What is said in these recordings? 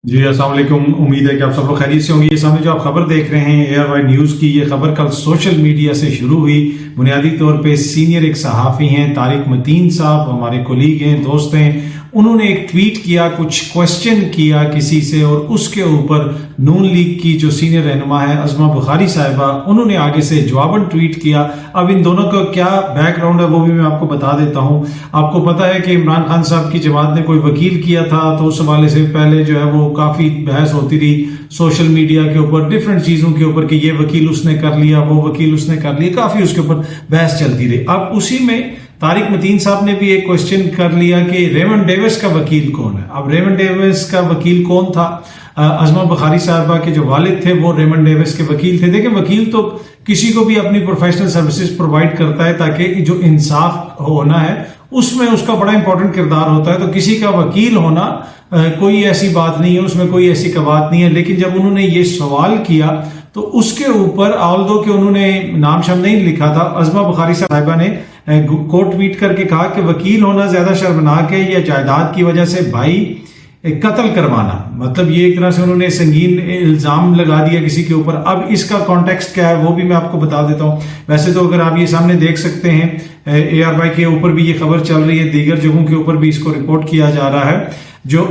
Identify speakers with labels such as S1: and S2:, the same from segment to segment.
S1: जी अस्सलाम वालेकुम। उम्मीद है कि आप सब लोग खैरियत से होंगे। ये सामने जो आप खबर देख रहे हैं ARY न्यूज़ की, ये खबर कल सोशल मीडिया से शुरू हुई। बुनियादी तौर पे सीनियर एक सहाफ़ी हैं तारिक मतीन साहब, हमारे कोलीग हैं, दोस्त हैं। उन्होंने एक ट्वीट किया, कुछ क्वेश्चन किया किसी से, और उसके ऊपर नून लीग की जो सीनियर रहनुमा है अज़मा बुखारी साहिबा, उन्होंने आगे से जवाबन ट्वीट किया। अब इन दोनों का क्या बैकग्राउंड है वो भी मैं आपको बता देता हूँ। आपको पता है कि इमरान खान साहब की जमात ने कोई वकील किया था, तो उस हवाले से पहले जो है वो काफी बहस होती रही सोशल मीडिया के ऊपर, डिफरेंट चीजों के ऊपर कि ये वकील उसने कर लिया, वो वकील उसने कर लिया, काफी उसके ऊपर बहस चलती रही। अब उसी में तारिक मतीन साहब ने भी एक क्वेश्चन कर लिया कि रेमंड डेविस का वकील कौन है। अब रेमंड डेविस का वकील कौन था? अज़मा बुखारी साहबा के जो वालिद थे वो रेमंड डेविस के वकील थे। देखिए, वकील तो किसी को भी अपनी प्रोफेशनल सर्विसेज प्रोवाइड करता है ताकि जो इंसाफ होना है उसमें उसका बड़ा इंपॉर्टेंट किरदार होता है। तो किसी का वकील होना कोई ऐसी बात नहीं है, उसमें कोई ऐसी कबात नहीं है। लेकिन जब उन्होंने ये सवाल किया तो उसके ऊपर ऑल्दो कि उन्होंने नाम शाम नहीं लिखा था, अज़मा बुखारी साहिबा ने कोट ट्वीट करके कहा कि वकील होना ज्यादा शर्मनाक है या जायदाद की वजह से भाई कत्ल करवाना। मतलब ये एक तरह से उन्होंने संगीन इल्जाम लगा दिया किसी के ऊपर। अब इसका कॉन्टेक्स्ट क्या है वो भी मैं आपको बता देता हूँ। वैसे तो अगर आप ये सामने देख सकते हैं, ARY के ऊपर भी ये खबर चल रही है, दीगर जगहों के ऊपर भी इसको रिपोर्ट किया जा रहा है। जो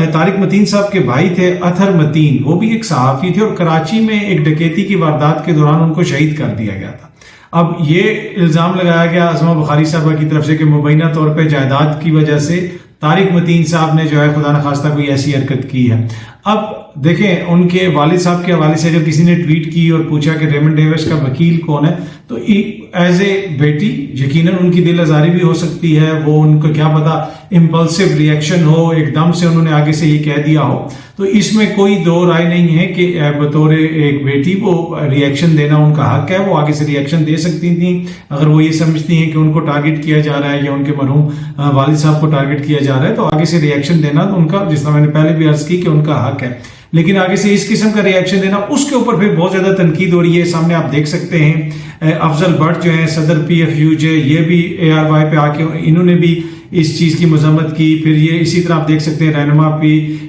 S1: तारिक मतीन साहब के भाई थे अतहर मतीन, वो भी एक सहाफी थे और कराची में एक डकैती की वारदात के दौरान उनको शहीद कर दिया गया था। अब ये इल्जाम लगाया गया अज़मा बुखारी साहबा की तरफ से कि मुबैना तौर पे जायदाद की वजह से तारिक मतीन साहब ने जो है खुदा न खास्ता कोई ऐसी हरकत की है। अब देखें, उनके वालिद साहब के हवाले से जब किसी ने ट्वीट की और पूछा कि रेमंड डेविस का वकील कौन है, तो एज ए बेटी यकीनन उनकी दिल आजारी भी हो सकती है। वो उनको क्या पता इम्पल्सिव रिएक्शन हो, एकदम से उन्होंने आगे से ये कह दिया हो। तो इसमें कोई दो राय नहीं है कि बतौर एक बेटी वो रिएक्शन देना उनका हक है। वो आगे से रिएक्शन दे सकती थी अगर वो ये समझती हैं कि उनको टारगेट किया जा रहा है या उनके मरहूम वालिद साहब को टारगेट किया जा रहा है, तो आगे से रिएक्शन देना उनका, जिस तरह मैंने पहले भी अर्ज की, कि उनका हक है। लेकिन आगे से इस किस्म का रिएक्शन देना, उसके ऊपर फिर बहुत ज्यादा तनकीद हो रही है। सामने आप देख सकते हैं अफजल भट्ट जो है सदर PFUJ, ये भी ARY पे आके इन्होंने भी इस चीज की मजम्मत की। फिर ये इसी तरह आप देख सकते हैं रहनुमा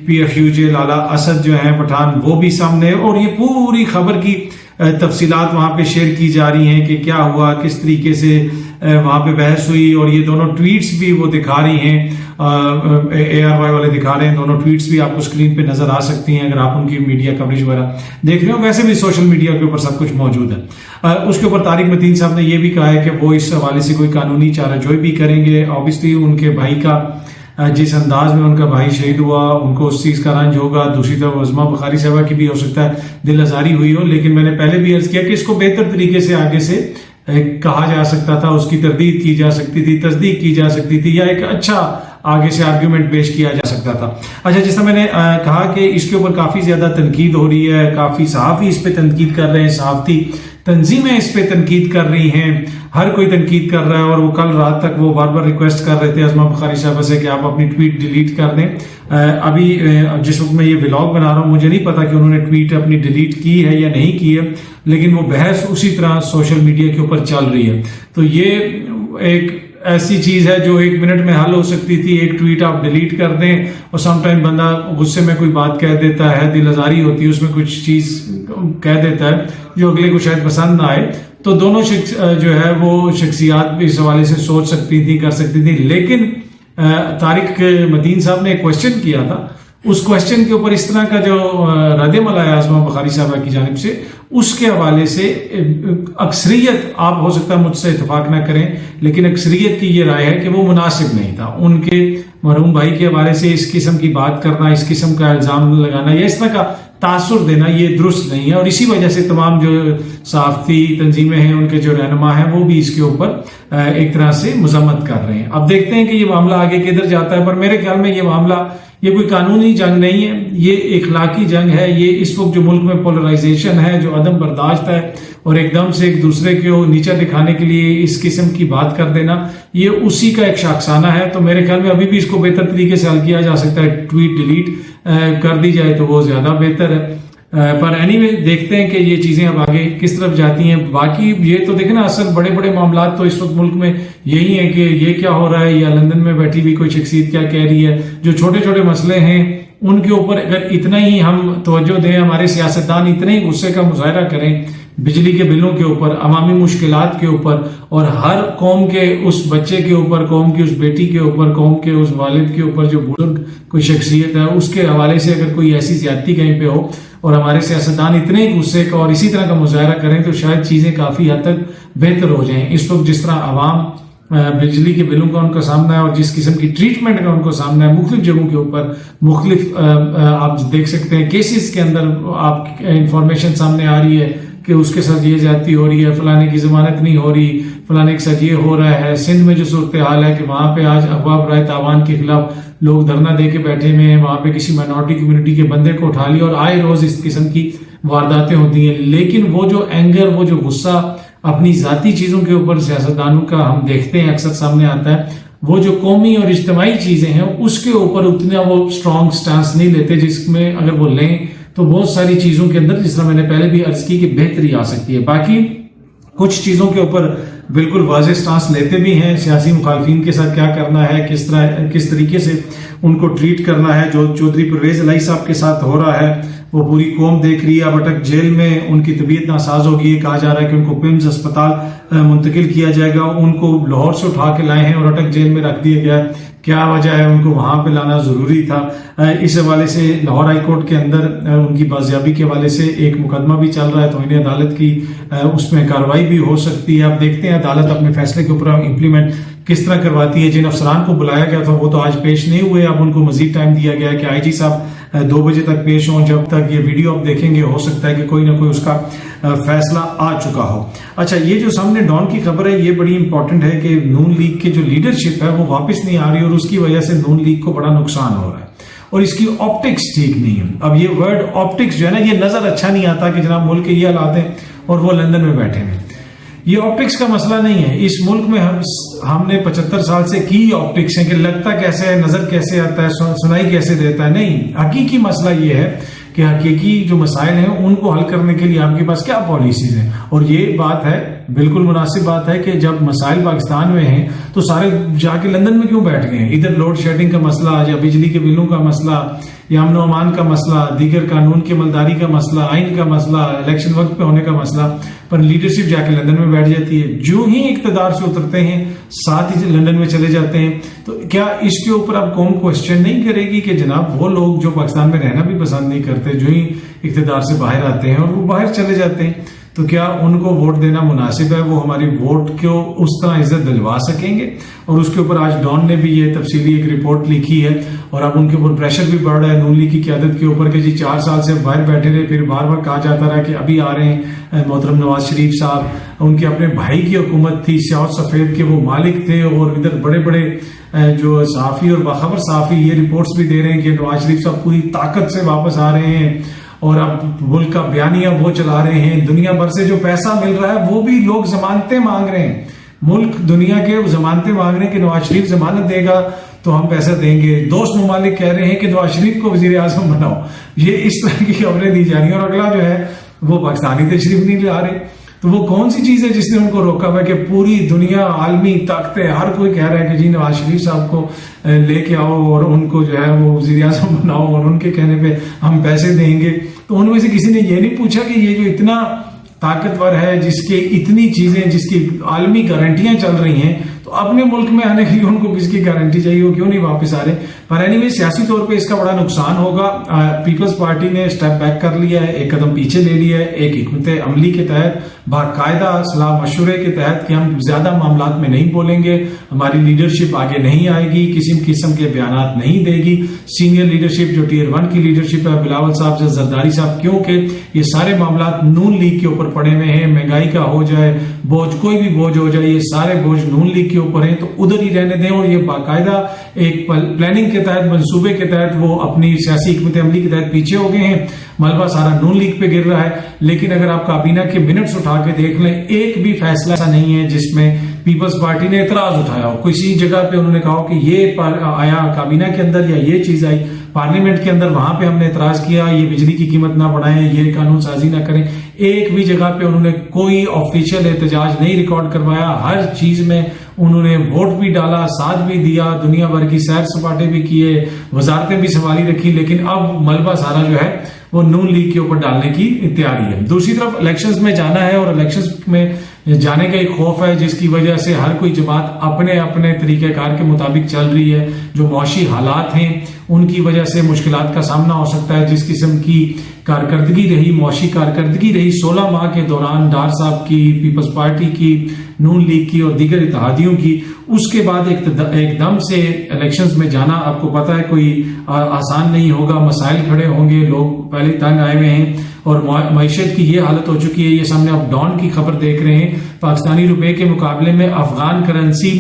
S1: PFUJ लाला असद जो है पठान, वो भी सामने, और ये पूरी खबर की तफसीलात वहां पे शेयर की जा रही हैं कि क्या हुआ, किस तरीके से वहां पे बहस हुई। और ये दोनों ट्वीट्स भी वो दिखा रही हैं, ARY वाले दिखा रहे हैं। दोनों ट्वीट्स भी आपको स्क्रीन पे नजर आ सकती हैं अगर आप उनकी मीडिया कवरेज वगैरह देख रहे हो। वैसे भी सोशल मीडिया के ऊपर सब कुछ मौजूद है। उसके ऊपर तारिक मतीन साहब ने यह भी कहा है कि वो इस हवाले से कोई कानूनी चाराजोई भी करेंगे। ऑब्वियसली उनके भाई का जिस अंदाज में उनका भाई शहीद हुआ, उनको उस चीज का रंज होगा। दूसरी तरफ अज़मा बुखारी साहिबा की भी हो सकता है दिल आजारी हुई हो। लेकिन मैंने पहले भी अर्ज किया कि इसको बेहतर तरीके से आगे से कहा जा सकता था, उसकी तरदीद की जा सकती थी, तस्दीक की जा सकती थी, या एक अच्छा आगे से आर्ग्यूमेंट पेश किया जा सकता था। अच्छा, जिस तरह मैंने कहा कि इसके ऊपर काफी ज्यादा तनकीद हो रही है, काफी सहाफी इस पे तनकीद कर रहे हैं, सहाफती तंजीमें इस पे तनकीद कर रही हैं, हर कोई तनकीद कर रहा है। और वो कल रात तक वो बार बार रिक्वेस्ट कर रहे थे अज़मा बुखारी साहबा से कि आप अपनी ट्वीट डिलीट कर दें। अभी जिस वक्त मैं ये व्लॉग बना रहा हूँ, मुझे नहीं पता कि उन्होंने ट्वीट अपनी डिलीट की है या नहीं की है, लेकिन वो बहस उसी तरह सोशल मीडिया के ऊपर चल रही है। तो ये एक ऐसी चीज है जो 1 मिनट में हल हो सकती थी। एक ट्वीट आप डिलीट कर दें और समटाइम बंदा गुस्से में कोई बात कह देता है, दिल आजारी होती है, उसमें कुछ चीज कह देता है जो अगले को शायद पसंद ना आए। तो दोनों जो है वो शख्सियात भी इस हवाले से सोच सकती थी, कर सकती थी। लेकिन तारिक मतीन साहब ने एक क्वेश्चन किया था, उस क्वेश्चन के ऊपर इस तरह का जो रद्द-ए-अमल आया अज़मा बुखारी साहबा की जानिब से, उसके हवाले से अक्सरियत, आप हो सकता है मुझसे इतफाक ना करें, लेकिन अक्सरियत की ये राय है कि वो मुनासिब नहीं था। उनके मरहूम भाई के हवाले से इस किस्म की बात करना, इस किस्म का इल्जाम लगाना या इस तरह का तासुर देना, ये दुरुस्त नहीं है। और इसी वजह से तमाम जो सहाफती तंजीमें हैं, उनके जो रहनुमा हैं, वो भी इसके ऊपर एक तरह से मजम्मत कर रहे हैं। अब देखते हैं कि ये मामला आगे किधर जाता है। पर मेरे ख्याल में ये मामला, ये कोई कानूनी जंग नहीं है, ये इखलाकी जंग है। ये इस वक्त जो मुल्क में पोलराइजेशन है, जो अदम बर्दाश्त है, और एकदम से एक दूसरे को नीचा दिखाने के लिए इस किस्म की बात कर देना, ये उसी का एक शाखसाना है। तो मेरे ख्याल में अभी भी इसको बेहतर तरीके से हल किया जा सकता है। ट्वीट डिलीट कर दी जाए तो वो ज्यादा बेहतर है। पर एनीवे देखते हैं कि ये चीजें अब आगे किस तरफ जाती हैं। बाकी ये तो देखें ना, असल बड़े बड़े मामला तो इस वक्त मुल्क में यही है कि ये क्या हो रहा है, या लंदन में बैठी हुई कोई शख्सियत क्या कह रही है। जो छोटे छोटे मसले हैं उनके ऊपर अगर इतना ही हम तवज्जो दें, हमारे सियासतदान इतने ही गुस्से का मुजाहरा करें बिजली के बिलों के ऊपर, अवामी मुश्किलात के ऊपर, और हर कौम के उस बच्चे के ऊपर, कौम की उस बेटी के ऊपर, कौम के उस वालिद के ऊपर जो बुजुर्ग कोई शख्सियत है उसके हवाले से अगर कोई ऐसी ज्यादती कहीं पे हो और हमारे सियासतदान इतने ही गुस्से का और इसी तरह का मुजाहरा करें तो शायद चीजें काफी हद तक बेहतर हो जाएं। इस वक्त जिस तरह आवाम बिजली के बिलों का उनका सामना है और जिस किस्म की ट्रीटमेंट का उनको सामना है मुख्तलिफ जगहों के ऊपर, मुख्तलिफ आप देख सकते हैं केसेस के अंदर आप इंफॉर्मेशन सामने आ रही है कि उसके साथ ये ज्यादती हो रही है, फलाने की जमानत नहीं हो रही, फलाने के साथ ये हो रहा है। सिंध में जो सूरत हाल है कि वहां पे आज अगवा बराए तावान के खिलाफ लोग धरना दे के बैठे हुए हैं, वहां पे किसी माइनॉरिटी कम्युनिटी के बंदे को उठा लिया और आए रोज इस किस्म की वारदातें होती हैं। लेकिन वो जो एंगर, वो जो गुस्सा अपनी जाती चीजों के ऊपर सियासतदानों का हम देखते हैं अक्सर सामने आता है, वो जो कौमी और इज्तिमाई चीजें हैं उसके ऊपर उतना वो स्ट्रॉन्ग स्टांस नहीं लेते, जिसमें अगर वो लें तो बहुत सारी चीजों के अंदर, जिस तरह मैंने पहले भी अर्ज की, कि बेहतरी आ सकती है। बाकी कुछ चीजों के ऊपर बिल्कुल वाज़ेह स्टांस लेते भी हैं, सियासी मुखालफिन के साथ क्या करना है, किस तरीके से उनको ट्रीट करना है। जो चौधरी परवेज इलाही साहब के साथ हो रहा है वो पूरी कौम देख रही है। अब अटक जेल में उनकी तबीयत नासाज होगी, कहा जा रहा है कि उनको पिम्स अस्पताल मुंतकिल किया जाएगा। उनको लाहौर से उठा के लाए हैं और अटक जेल में रख दिया गया है। क्या वजह है, उनको वहां पे लाना जरूरी था। इस हवाले से लाहौर हाई कोर्ट के अंदर उनकी बाजियाबी के हवाले से एक मुकदमा भी चल रहा है, तो इन्हें अदालत की उसमें कार्रवाई भी हो सकती है। आप देखते हैं अदालत अपने फैसले के ऊपर इम्प्लीमेंट किस तरह करवाती है। जिन अफसरान को बुलाया गया था वो तो आज पेश नहीं हुए, अब उनको मजीद टाइम दिया गया है कि IG साहब 2 बजे तक पेश हों। जब तक ये वीडियो आप देखेंगे हो सकता है कि कोई ना कोई उसका फैसला आ चुका हो। अच्छा, ये जो सामने डॉन की खबर है ये बड़ी इंपॉर्टेंट है कि नून लीग की जो लीडरशिप है वो वापस नहीं आ रही और उसकी वजह से नून लीग को बड़ा नुकसान हो रहा है और इसकी ऑप्टिक्स ठीक नहीं है। अब ये वर्ड ऑप्टिक्स जो है ना, ये नजर अच्छा नहीं आता कि जनाब मुल्क के ये हालात हैं और वो लंदन में बैठे हैं। ये ऑप्टिक्स का मसला नहीं है। इस मुल्क में हमने 75 साल से की ऑप्टिक्स है कि लगता कैसे है, नजर कैसे आता है, सुनाई कैसे देता है। नहीं, हकीकी मसला ये है कि हकीकी जो मसाइल हैं उनको हल करने के लिए आपके पास क्या पॉलिसीज हैं। और ये बात है, बिल्कुल मुनासिब बात है कि जब मसाइल पाकिस्तान में हैं तो सारे जाके लंदन में क्यों बैठ गए हैं। इधर लोड शेडिंग का मसला या बिजली के बिलों का मसला या अमन अमान का मसला, दीगर कानून की अमलदारी का मसला, आइन का मसला, इलेक्शन वक्त पे होने का मसला, पर लीडरशिप जाके लंदन में बैठ जाती है। जो ही इक्तदार से उतरते हैं साथ ही लंदन में चले जाते हैं। तो क्या इसके ऊपर अब कौम क्वेश्चन नहीं करेगी कि जनाब वो लोग जो पाकिस्तान में रहना भी पसंद नहीं करते, जो ही इक्तदार से बाहर आते हैं और वो बाहर चले जाते हैं, तो क्या उनको वोट देना मुनासिब है? वो हमारी वोट को उस तरह इज्जत दिलवा सकेंगे? और उसके ऊपर आज डॉन ने भी ये तफसीली एक रिपोर्ट लिखी है और अब उनके ऊपर प्रेशर भी बढ़ रहा है नून लीग की क़यादत के ऊपर कि जी 4 साल से बाहर बैठे रहे, फिर बार बार कहा जाता रहा कि अभी आ रहे हैं मोहतरम नवाज शरीफ साहब। उनके अपने भाई की हुकूमत थी, स्याह सफेद के वो मालिक थे और इधर बड़े बड़े जो सहाफ़ी और बाखबर सहाफ़ी ये रिपोर्ट्स भी दे रहे हैं कि नवाज शरीफ साहब पूरी ताकत से वापस आ रहे हैं और अब मुल्क का बयानिया वो चला रहे हैं। दुनिया भर से जो पैसा मिल रहा है वो भी लोग जमानतें मांग रहे हैं। मुल्क दुनिया के जमानतें मांग रहे हैं कि नवाज शरीफ जमानत देगा तो हम पैसा देंगे। दोस्त ममालिक कह रहे हैं कि नवाज शरीफ को वजीर आजम बनाओ। ये इस तरह की खबरें दी जा रही हैं और अगला जो है वो पाकिस्तानी तशरीफ नहीं ला रहे। तो वो कौन सी चीज है जिसने उनको रोका हुआ है कि पूरी दुनिया आलमी ताकतें हर कोई कह रहा है कि जी नवाज शरीफ साहब को लेके आओ और उनको जो है वो वजीर आजम बनाओ और उनके कहने पे हम पैसे देंगे। तो उनमें से किसी ने ये नहीं पूछा कि ये जो इतना ताकतवर है, जिसके इतनी चीजें, जिसकी आलमी गारंटियां चल रही हैं, तो अपने मुल्क में आने के लिए उनको किसकी गारंटी चाहिए, वो क्यों नहीं वापस आ रहे। पर एनीवे सियासी तौर पे इसका बड़ा नुकसान होगा। पीपल्स पार्टी ने स्टेप बैक कर लिया है, एक कदम पीछे ले लिया है, एक हिकमत अमली के तहत, बाकायदा सलाह मशवरे के तहत कि हम ज्यादा मामलात में नहीं बोलेंगे, हमारी लीडरशिप आगे नहीं आएगी, किसी किस्म के बयानात नहीं देगी। सीनियर लीडरशिप जो टियर 1 की लीडरशिप है, बिलावल साहब, जरदारी साहब, क्योंकि ये सारे मामलात नून लीग के ऊपर पड़े हुए हैं। महंगाई का हो जाए बोझ, कोई भी बोझ हो जाए, ये सारे बोझ नून लीग के ऊपर है, तो उधर ही रहने दें। और ये बाकायदा एक प्लानिंग के तहत, मंसूबे के तहत वो अपनी सियासी हिकमत अमली के तहत पीछे हो गए हैं। मलबा सारा नून लीग पे गिर रहा है। लेकिन अगर आप काबीना के मिनट्स उठा के देख लें, एक भी फैसला ऐसा नहीं है जिसमें पीपल्स पार्टी ने एतराज उठाया हो। किसी जगह पे उन्होंने कहा कि ये आया काबीना के अंदर या ये चीज आई पार्लियामेंट के अंदर, वहां पे हमने एतराज किया, ये बिजली की कीमत ना बढ़ाएं, ये कानून साजी ना करें। एक भी जगह पे उन्होंने कोई ऑफिशियल एहतजाज नहीं रिकॉर्ड करवाया। हर चीज में उन्होंने वोट भी डाला, साथ भी दिया, दुनिया भर की सैर सपाटे भी किए, वजारतें भी संभाली रखी, लेकिन अब मलबा सारा जो है वो नून लीग के ऊपर डालने की तैयारी है। दूसरी तरफ इलेक्शंस में जाना है और इलेक्शंस में जाने का एक खौफ है, जिसकी वजह से हर कोई जमात अपने अपने तरीकेकार के मुताबिक चल रही है। जो मौशी हालात हैं उनकी वजह से मुश्किलात का सामना हो सकता है। जिस किस्म की कारकर्दगी रही, मौशी कारकर्दगी रही 16 माह के दौरान डार साहब की, पीपल्स पार्टी की, नून लीग की और दीगर इत्तेहादियों की, उसके बाद एकदम से इलेक्शंस में जाना आपको पता है कोई आसान नहीं होगा। मसाइल खड़े होंगे, लोग पहले तंग आए हुए हैं और मईशत की ये हालत हो चुकी है। ये सामने आप डॉन की खबर देख रहे हैं, पाकिस्तानी रुपए के मुकाबले में अफगान करेंसी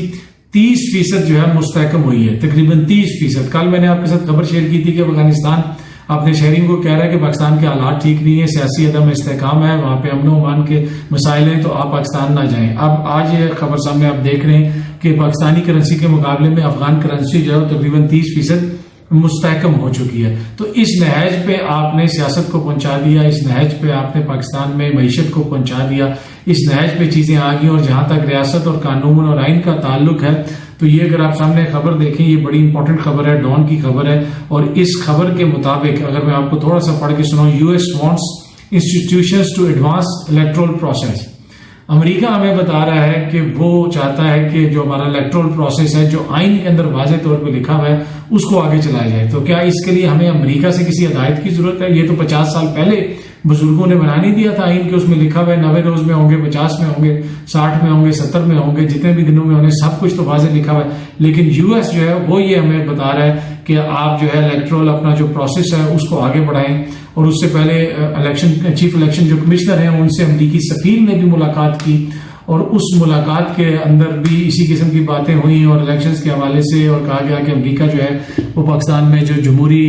S1: 30% जो है मुस्तहकम हुई है, तकरीबन 30%। कल मैंने आपके साथ खबर शेयर की थी कि अफगानिस्तान अपने शहरियों को कह रहा है कि पाकिस्तान के हालात ठीक नहीं है, सियासी अदम इस्तेहकाम है, वहां पे अमन अमान के मसाइल हैं, तो आप पाकिस्तान ना जाएं। अब आज ये खबर सामने आप देख रहे हैं कि पाकिस्तानी करेंसी के मुकाबले में अफगान करेंसी जो है तकरीबन 30% मुस्तहकम हो चुकी है। तो इस नहज पे आपने सियासत को पहुंचा दिया, इस नहज पे आपने पाकिस्तान में मईशत को पहुंचा दिया, इस नहज पे चीजें आ गई। और जहां तक रियासत और कानून और आइन का ताल्लुक है, तो ये अगर आप सामने खबर देखें, ये बड़ी इंपॉर्टेंट खबर है, डॉन की खबर है। और इस खबर के मुताबिक अगर मैं आपको थोड़ा सा पढ़ के सुनाऊं, US wants institutions to advance electoral process. America हमें बता रहा है कि वो चाहता है कि जो हमारा इलेक्टोरल प्रोसेस है, जो आइन के अंदर वाज़ेह तौर पे लिखा हुआ है, उसको आगे चलाया जाए। तो क्या इसके लिए हमें अमेरिका से किसी हिदायत की जरूरत है? ये तो 50 साल पहले बुजुर्गों ने बना नहीं दिया था आइन के, उसमें लिखा हुआ है 90 रोज में होंगे, 50 में होंगे, 60 में होंगे, 70 में होंगे, जितने भी दिनों में होंगे, सब कुछ तो वाज़ेह लिखा हुआ है। लेकिन यूएस जो है वो ये हमें बता रहा है कि आप जो है इलेक्टोरल अपना जो प्रोसेस है उसको आगे बढ़ाएं। और उससे पहले चीफ इलेक्शन जो कमिश्नर हैं उनसे अमरीकी सफीर ने भी मुलाकात की और उस मुलाकात के अंदर भी इसी किस्म की बातें हुई और इलेक्शंस के हवाले से, और कहा गया कि अमेरिका जो है वो पाकिस्तान में जो जमहूरी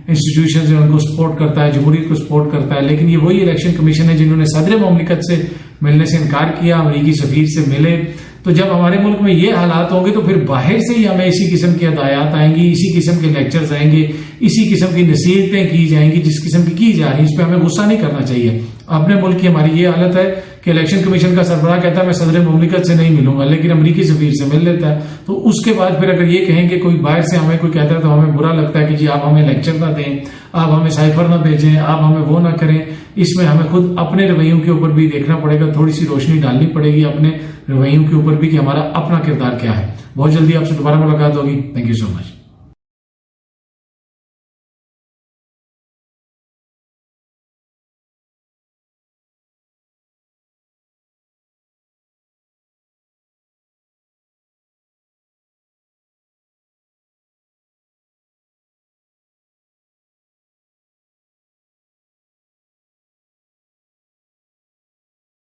S1: इंस्टीट्यूशंस हैं उनको सपोर्ट करता है, जमहूरियत को सपोर्ट करता है। लेकिन ये वही इलेक्शन कमीशन है जिन्होंने सदर मुमलिकत से मिलने से इनकार किया, अमरीकी सफीर से मिले। तो जब हमारे मुल्क में ये हालात होंगे तो फिर बाहर से ही हमें इसी किस्म की हदायत आएंगी, इसी किस्म के लेक्चर्स आएंगे, इसी किस्म की नसीहतें की जाएंगी जिस किस्म की जा रही है। इस पर हमें गुस्सा नहीं करना चाहिए। अपने मुल्क की हमारी ये हालत है कि इलेक्शन कमीशन का सरबराह कहता है मैं सदर मुमलिकत से नहीं मिलूंगा, लेकिन अमरीकी सफीर से मिल लेता है। तो उसके बाद फिर अगर ये कहें कि कोई बाहर से हमें कोई कहता है तो हमें बुरा लगता है कि जी आप हमें लेक्चर ना दें, आप हमें साइफर ना भेजें, आप हमें वो ना करें। इसमें हमें खुद अपने रवैयों के ऊपर भी देखना पड़ेगा, थोड़ी सी रोशनी डालनी पड़ेगी अपने रवैयों के ऊपर भी कि हमारा अपना किरदार क्या है। बहुत जल्दी आपसे दोबारा मुलाकात होगी। Thank you so much.